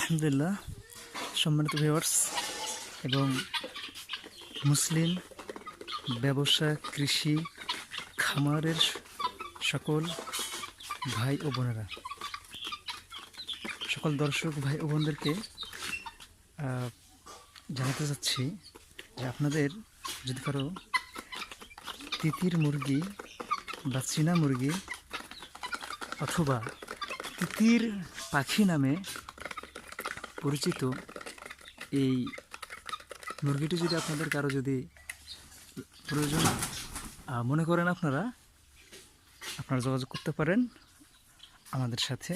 আলহামদুলিল্লাহ, সম্মানিত ভিউয়ার্স এবং মুসলিম ব্যবসা, কৃষি, খামারের সকল ভাই ও বোনেরা, সকল দর্শক ভাই ও বোনদেরকে জানাতে চাচ্ছি যে আপনাদের যদি কারো তিতির মুরগি বা চীনা মুরগি অথবা তিতির পাখি নামে পরিচিত এই মুরগিটি যদি আপনাদের কারো যদি প্রয়োজন মনে করেন, আপনারা যোগাযোগ করতে পারেন আমাদের সাথে।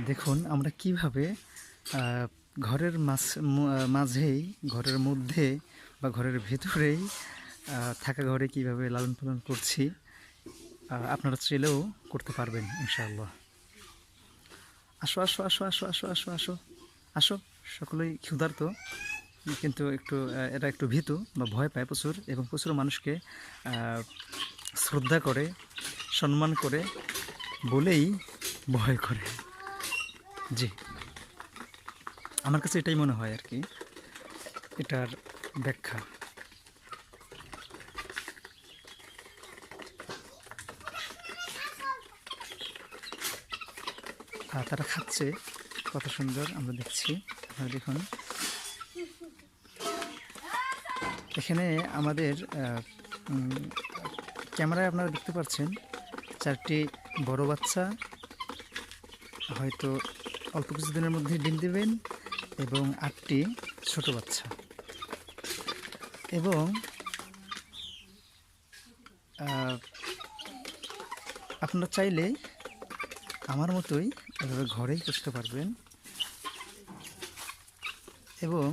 দেখুন আমরা কিভাবে ঘরের মাঝেই, ঘরের মধ্যে বা ঘরের ভেতরেই থাকা ঘরে কিভাবে লালন পালন করছি, আপনারা চাইলেও করতে পারবেন ইনশাআল্লাহ। আসো আসো আসো আসো আসো আসো আসো আসো, সকলেই ক্ষুধার্ত, কিন্তু এরা একটু ভীতু বা ভয় পায় প্রচুর, এবং প্রচুর মানুষকে শ্রদ্ধা করে, সম্মান করে বলেই ভয় করে। জি, আমার কাছে এটাই মনে হয় আর কি, এটার ব্যাখ্যা। তারা খাচ্ছে কত সুন্দর, আমরা দেখছি। দেখুন এখানে আমাদের ক্যামেরায় আপনারা দেখতে পাচ্ছেন 4টি বড় বাচ্চা হয়তো অল্প কিছুদিনের মধ্যে ডিম দেবেন, এবং 8টি ছোট বাচ্চা। এবং আপনারা চাইলে আমার মতোই এভাবে ঘরেই পুষতে পারবেন। এবং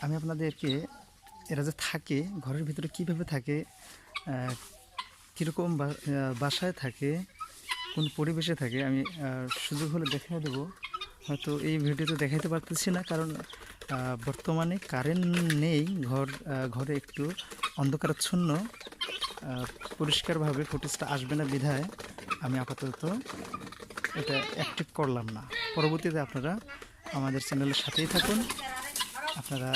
আমি আপনাদেরকে এরা যে থাকে ঘরের ভিতরে, কীভাবে থাকে, কীরকম বাসায় থাকে, কোন পরিবেশে থাকে, আমি সুযোগ হলে দেখিয়ে দেবো। হয়তো এই ভিডিওতে দেখাইতে পারতেছি না, কারণ বর্তমানে কারেন্ট নেই, ঘরে একটু অন্ধকারাচ্ছন্ন, পরিষ্কারভাবে ফুটেজটা আসবে না বিধায় আমি আপাতত এটা অ্যাক্টিভ করলাম না। পরবর্তীতে আপনারা আমাদের চ্যানেলের সাথেই থাকুন, আপনারা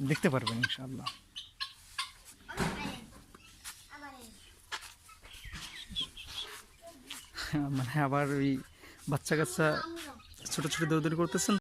দেখতে পারবেন ইনশাআল্লাহ। মানে আবার ওই বাচ্চা কাচ্চা ছোটো ছোটো দৌড়দৌড়ি করতেছেন।